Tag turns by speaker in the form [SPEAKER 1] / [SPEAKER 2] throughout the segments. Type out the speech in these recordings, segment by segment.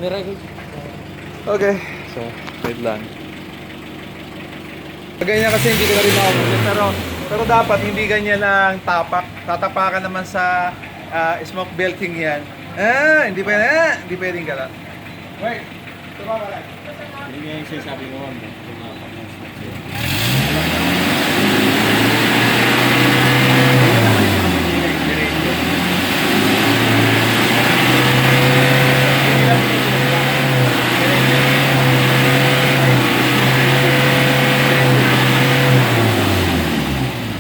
[SPEAKER 1] Okay, so wait lang. Ganyan kasi hindi ko na rin makamulit, pero dapat hindi ganyan ang tapak. Tatapakan naman sa smoke belting yan. Hindi pwedeng gala. Wait, tumama lang.
[SPEAKER 2] Hindi nga yung sinasabi ko, ma'am.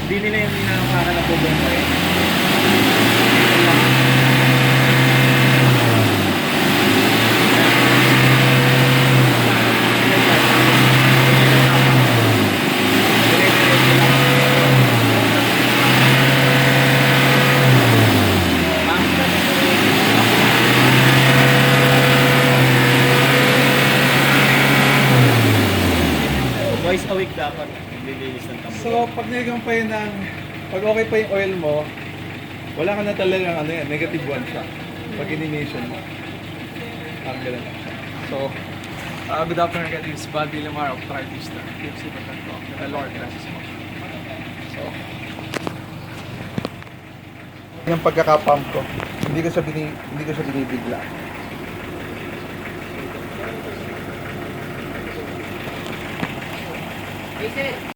[SPEAKER 2] Hindi nila yung minamakakan na bubong pa eh. Twice a week dapat naglilinis ng tambo.
[SPEAKER 1] So, pag nilagyan pa yun pag okay pa yung oil mo, wala ka na talagang negative one siya. Pag inimation mo. Parang ganun lang siya. So, good afternoon again. This is Val Villamar of Trivista. PFC Batanto. The Lord blesses mo. So, yung pagkakapump ko, hindi ko siya binibigla.